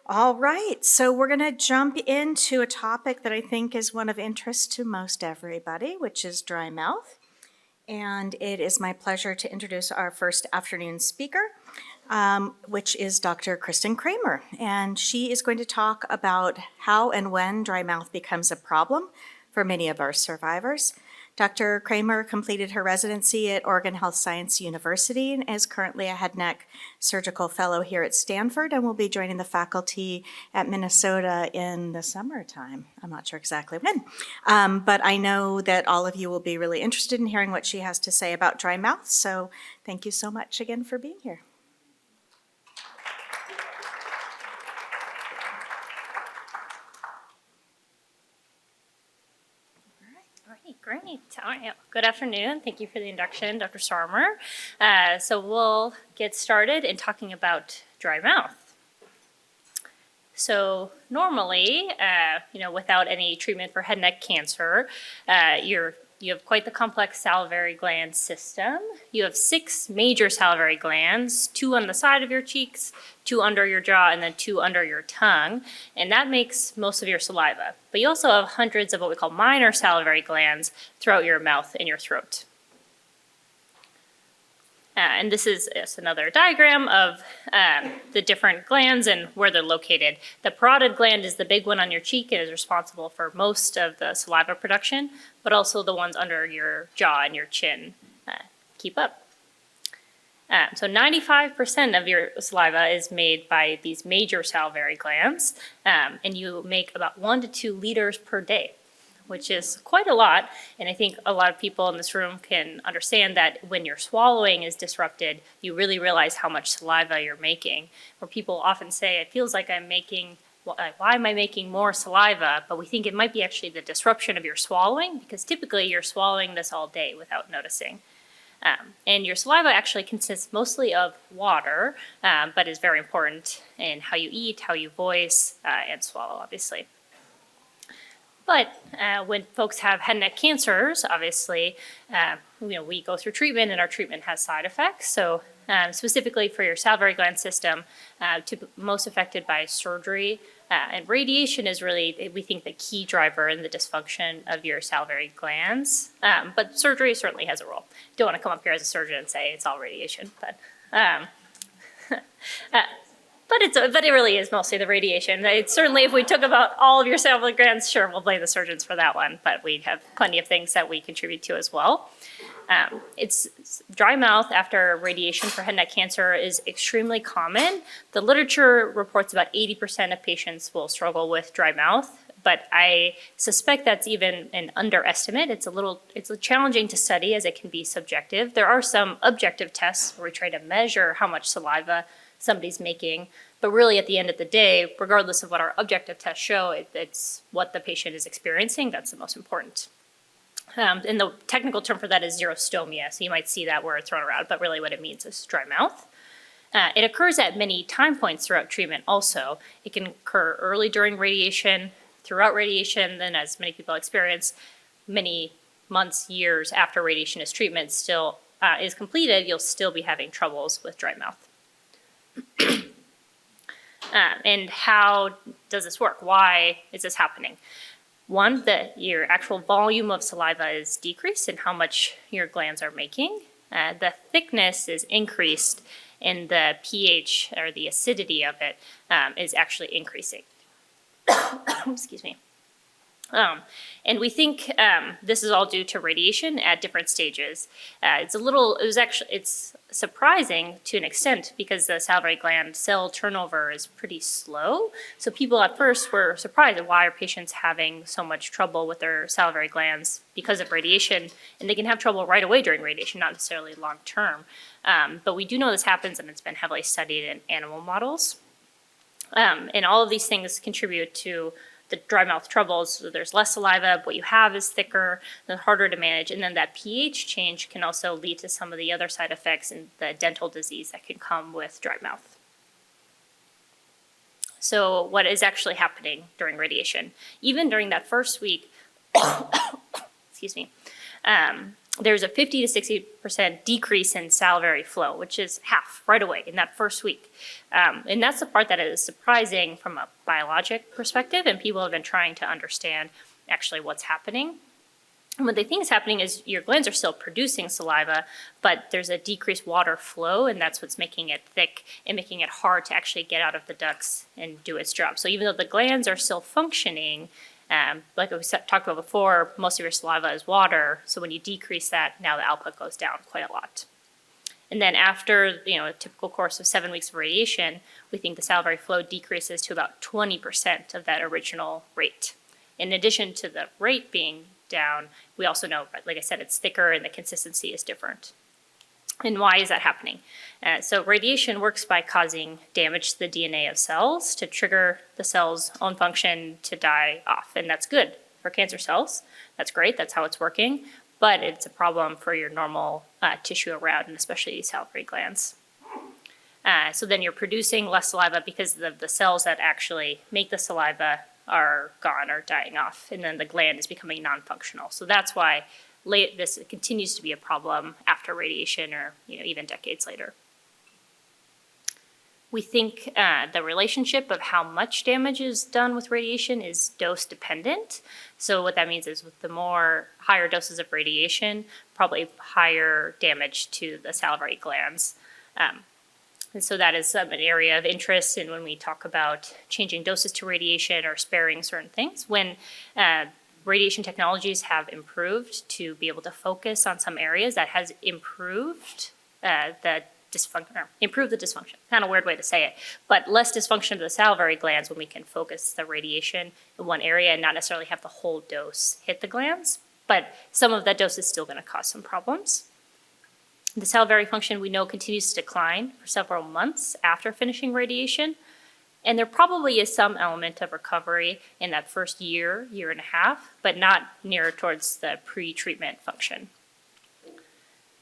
All right, so we're going to jump into a topic that I think is one of interest to most everybody, which is dry mouth. And it is my pleasure to introduce our first afternoon speaker, which is Dr. Kristen Kramer. And she is going to talk about how and when dry mouth becomes a problem for many of our survivors. Dr. Kramer completed her residency at Oregon Health Science University and is currently a head neck surgical fellow here at Stanford and will be joining the faculty at Minnesota in the summertime. I'm not sure exactly when, but I know that all of you will be really interested in hearing what she has to say about dry mouth. So thank you so much again for being here. Great. All right. Good afternoon. Thank you for the induction, Dr. Sarmer. So we'll get started in talking about dry mouth. So normally, without any treatment for head and neck cancer, you have quite the complex salivary gland system. You have 6 major salivary glands, 2 on the side of your cheeks, 2 under your jaw, and then 2 under your tongue. And that makes most of your saliva. But you also have hundreds of what we call minor salivary glands throughout your mouth and your throat. And this is another diagram of the different glands and where they're located. The parotid gland is the big one on your cheek and is responsible for most of the saliva production, but also the ones under your jaw and your chin keep up. So 95% of your saliva is made by these major salivary glands, and you make about 1 to 2 liters per day, which is quite a lot. And I think a lot of people in this room can understand that when your swallowing is disrupted, you really realize how much saliva you're making. Where people often say, it feels like I'm making, why am I making more saliva? But we think it might be actually the disruption of your swallowing, because typically you're swallowing this all day without noticing. And your saliva actually consists mostly of water, but is very important in how you eat, how you voice, and swallow, obviously. But when folks have head and neck cancers, obviously, we go through treatment and our treatment has side effects. So specifically for your salivary gland system, most affected by surgery, and radiation is really, we think, the key driver in the dysfunction of your salivary glands. But surgery certainly has a role. Don't want to come up here as a surgeon and say it's all radiation, but But it really is mostly the radiation. Certainly, if we took about all of your salivary glands, sure, we'll blame the surgeons for that one, but we have plenty of things that we contribute to as well. It's dry mouth after radiation for head and neck cancer is extremely common. The literature reports about 80% of patients will struggle with dry mouth, but I suspect that's even an underestimate. It's challenging to study as it can be subjective. There are some objective tests where we try to measure how much saliva somebody's making, but really at the end of the day, regardless of what our objective tests show, it's what the patient is experiencing that's the most important. And the technical term for that is xerostomia, so you might see that word thrown around, but really what it means is dry mouth. It occurs at many time points throughout treatment also. It can occur early during radiation, throughout radiation, then as many people experience, many months, years after radiation is treatment still is completed, you'll still be having troubles with dry mouth. And how does this work? Why is this happening? One, that your actual volume of saliva is decreased in how much your glands are making. The thickness is increased and the pH, or the acidity of it, is actually increasing. Excuse me. And we think this is all due to radiation at different stages. It's surprising to an extent because the salivary gland cell turnover is pretty slow. So people at first were surprised at why are patients having so much trouble with their salivary glands because of radiation, and they can have trouble right away during radiation, not necessarily long term. But we do know this happens, and it's been heavily studied in animal models. And all of these things contribute to the dry mouth troubles. So there's less saliva, what you have is thicker, and harder to manage. And then that pH change can also lead to some of the other side effects and the dental disease that can come with dry mouth. So what is actually happening during radiation? Even during that first week, excuse me, there's a 50 to 60% decrease in salivary flow, which is half right away in that first week. And that's the part that is surprising from a biologic perspective, and people have been trying to understand actually what's happening. And what they think is happening is your glands are still producing saliva, but there's a decreased water flow, and that's what's making it thick and making it hard to actually get out of the ducts and do its job. So even though the glands are still functioning, like we talked about before, most of your saliva is water. So when you decrease that, now the output goes down quite a lot. And then after a typical course of 7 weeks of radiation, we think the salivary flow decreases to about 20% of that original rate. In addition to the rate being down, we also know, like I said, it's thicker and the consistency is different. And why is that happening? So radiation works by causing damage to the DNA of cells to trigger the cell's own function to die off. And that's good for cancer cells. That's great. That's how it's working. But it's a problem for your normal tissue around, and especially salivary glands. So then you're producing less saliva because the cells that actually make the saliva are gone or dying off. And then the gland is becoming non-functional. So that's why this continues to be a problem after radiation or even decades later. We think the relationship of how much damage is done with radiation is dose dependent. So what that means is with the higher doses of radiation, probably higher damage to the salivary glands. And so that is an area of interest in when we talk about changing doses to radiation or sparing certain things. When radiation technologies have improved to be able to focus on some areas, that has improved the dysfunction. Kind of weird way to say it, but less dysfunction of the salivary glands when we can focus the radiation in one area and not necessarily have the whole dose hit the glands. But some of that dose is still going to cause some problems. The salivary function we know continues to decline for several months after finishing radiation. And there probably is some element of recovery in that first year and a half, but not near towards the pre-treatment function.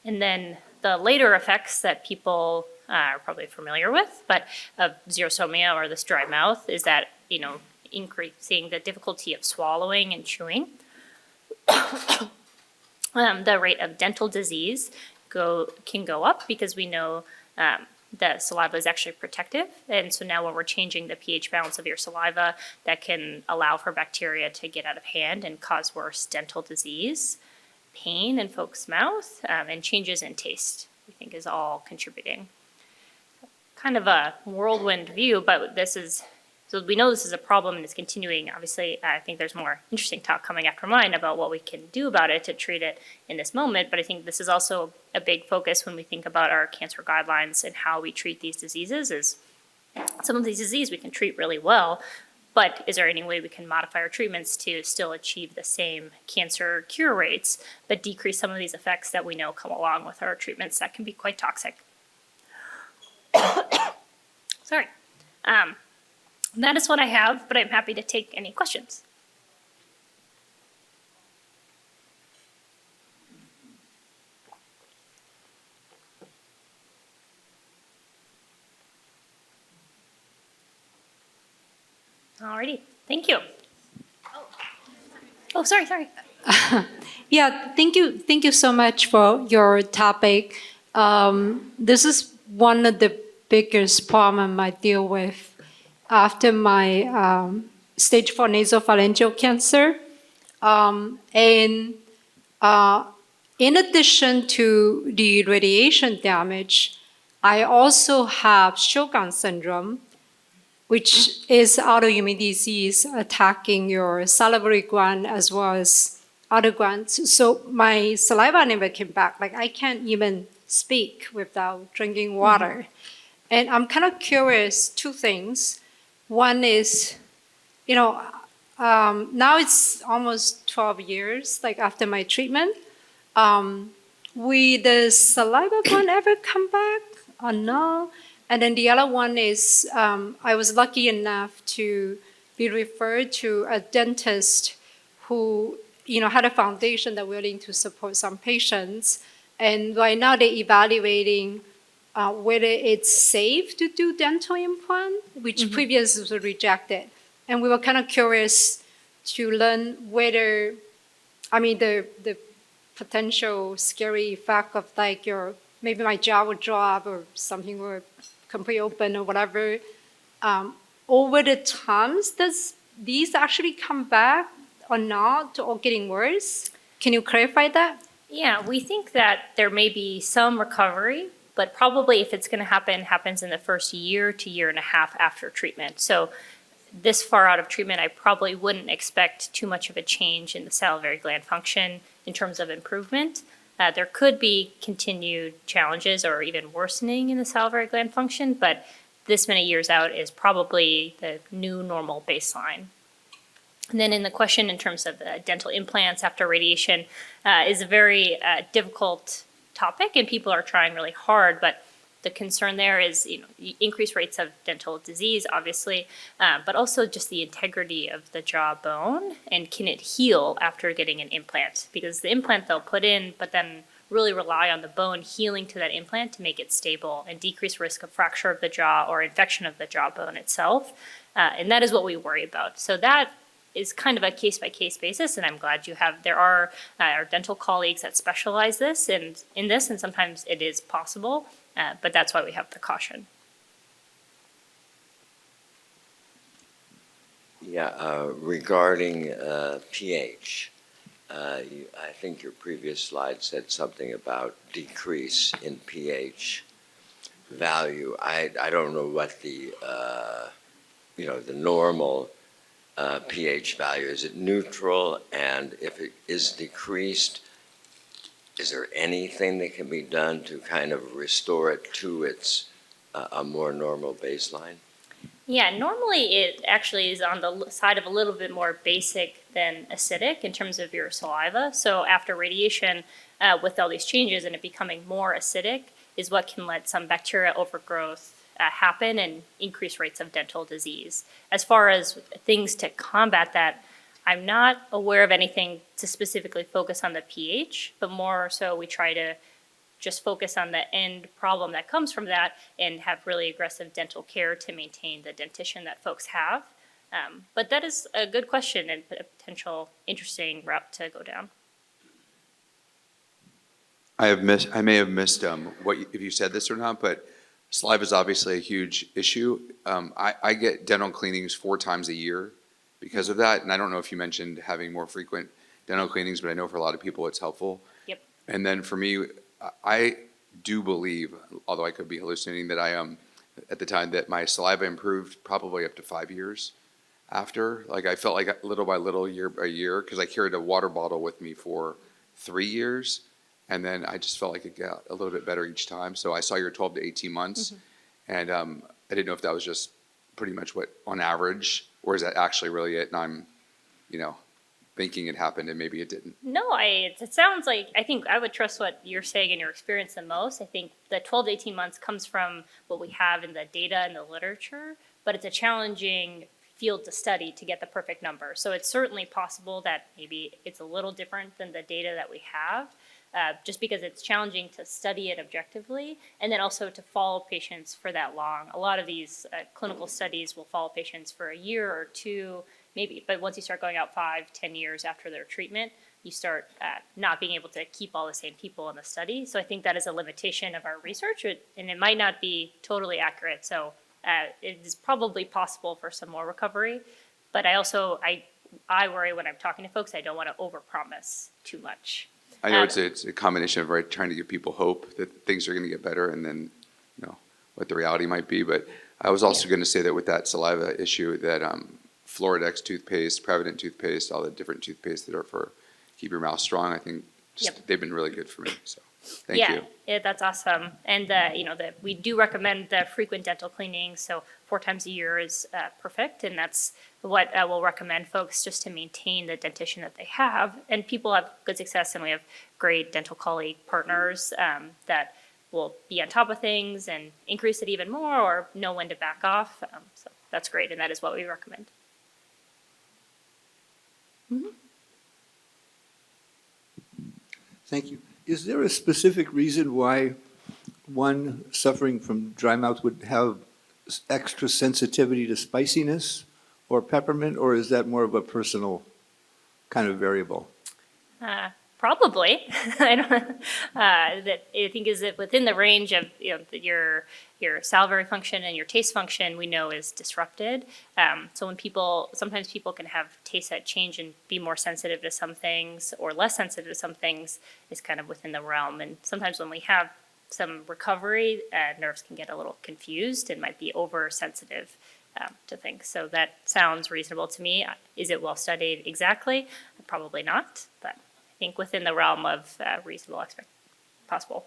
And then the later effects that people are probably familiar with, but of xerostomia or this dry mouth, is that, increasing the difficulty of swallowing and chewing. The rate of dental disease can go up because we know the saliva is actually protective. And so now when we're changing the pH balance of your saliva, that can allow for bacteria to get out of hand and cause worse dental disease, pain in folks' mouth, and changes in taste, we think is all contributing. Kind of a whirlwind view, but so we know this is a problem and it's continuing. Obviously, I think there's more interesting talk coming after mine about what we can do about it to treat it in this moment. But I think this is also a big focus when we think about our cancer guidelines and how we treat these diseases. Is some of these diseases we can treat really well, but is there any way we can modify our treatments to still achieve the same cancer cure rates, but decrease some of these effects that we know come along with our treatments that can be quite toxic? Sorry. That is what I have, but I'm happy to take any questions. Alrighty, thank you. Oh, sorry. Yeah, thank you so much for your topic. This is one of the biggest problem I deal with after my stage 4 nasopharyngeal cancer. And in addition to the radiation damage, I also have Sjogren's syndrome, which is autoimmune disease attacking your salivary gland as well as other glands. So my saliva never came back. Like I can't even speak without drinking water. And I'm kind of curious, two things. One is, now it's almost 12 years, like after my treatment. Will the saliva gland ever come back or no? And then the other one is, I was lucky enough to be referred to a dentist who, had a foundation that willing to support some patients. And right now they're evaluating whether it's safe to do dental implant, which previously was rejected. And we were kind of curious to learn whether, the potential scary effect of like maybe my jaw would drop or something would completely open or whatever. Over the times, does these actually come back or not, or getting worse? Can you clarify that? Yeah, we think that there may be some recovery, but probably if it's going to happen, happens in the first year to year and a half after treatment. So this far out of treatment, I probably wouldn't expect too much of a change in the salivary gland function in terms of improvement. There could be continued challenges or even worsening in the salivary gland function, but this many years out is probably the new normal baseline. And then in the question in terms of dental implants after radiation is a very difficult topic, and people are trying really hard, but the concern there is, increased rates of dental disease, obviously, but also just the integrity of the jawbone, and can it heal after getting an implant? Because the implant they'll put in, but then really rely on the bone healing to that implant to make it stable and decrease risk of fracture of the jaw or infection of the jawbone itself. And that is what we worry about. So that is kind of a case-by-case basis, and I'm glad there are our dental colleagues that specialize in this, and sometimes it is possible, but that's why we have the caution. Yeah, regarding pH, I think your previous slide said something about decrease in pH value. I don't know what the normal pH value. Is it neutral? And if it is decreased, is there anything that can be done to kind of restore it to its a more normal baseline? Yeah, normally it actually is on the side of a little bit more basic than acidic in terms of your saliva. So after radiation, with all these changes and it becoming more acidic, is what can let some bacterial overgrowth happen and increase rates of dental disease. As far as things to combat that, I'm not aware of anything to specifically focus on the pH, but more so we try to just focus on the end problem that comes from that and have really aggressive dental care to maintain the dentition that folks have. But that is a good question and a potential interesting route to go down. I may have missed if you said this or not, but saliva is obviously a huge issue. I get dental cleanings 4 times a year because of that, and I don't know if you mentioned having more frequent dental cleanings, but I know for a lot of people it's helpful. Yep. And then for me, I do believe, although I could be hallucinating, that at the time that my saliva improved probably up to 5 years after. Like I felt like little by little, year by year, because I carried a water bottle with me for 3 years. And then I just felt like it got a little bit better each time. So I saw your 12 to 18 months. And I didn't know if that was just pretty much what on average, or is that actually really it? And I'm, thinking it happened and maybe it didn't. No, it sounds like, I think I would trust what you're saying and your experience the most. I think the 12 to 18 months comes from what we have in the data and the literature, but it's a challenging field to study to get the perfect number. So it's certainly possible that maybe it's a little different than the data that we have. Just because it's challenging to study it objectively, and then also to follow patients for that long. A lot of these clinical studies will follow patients for a year or 2, maybe, but once you start going out 5, 10 years after their treatment, you start not being able to keep all the same people in the study. So I think that is a limitation of our research, and it might not be totally accurate. So it is probably possible for some more recovery, but I worry when I'm talking to folks, I don't want to overpromise too much. I know it's a combination of trying to give people hope that things are going to get better, and then what the reality might be. But I was also going to say that with that saliva issue, that Floridex toothpaste, Prevident toothpaste, all the different toothpaste that are for keep your mouth strong, I think they've been really good for me. So thank you. Yeah, that's awesome. And we do recommend the frequent dental cleaning. So 4 times a year is perfect, and that's what we'll recommend folks just to maintain the dentition that they have. And people have good success, and we have great dental colleague partners that will be on top of things and increase it even more or know when to back off. So that's great, and that is what we recommend. Thank you. Is there a specific reason why one suffering from dry mouth would have extra sensitivity to spiciness or peppermint, or is that more of a personal kind of variable? Probably. I don't, that I think is that within the range of, your salivary function and your taste function, we know is disrupted. So when sometimes people can have taste that change and be more sensitive to some things or less sensitive to some things is kind of within the realm. And sometimes when we have some recovery, nerves can get a little confused and might be oversensitive to things. So that sounds reasonable to me. Is it well studied exactly? Probably not, but I think within the realm of reasonable possible.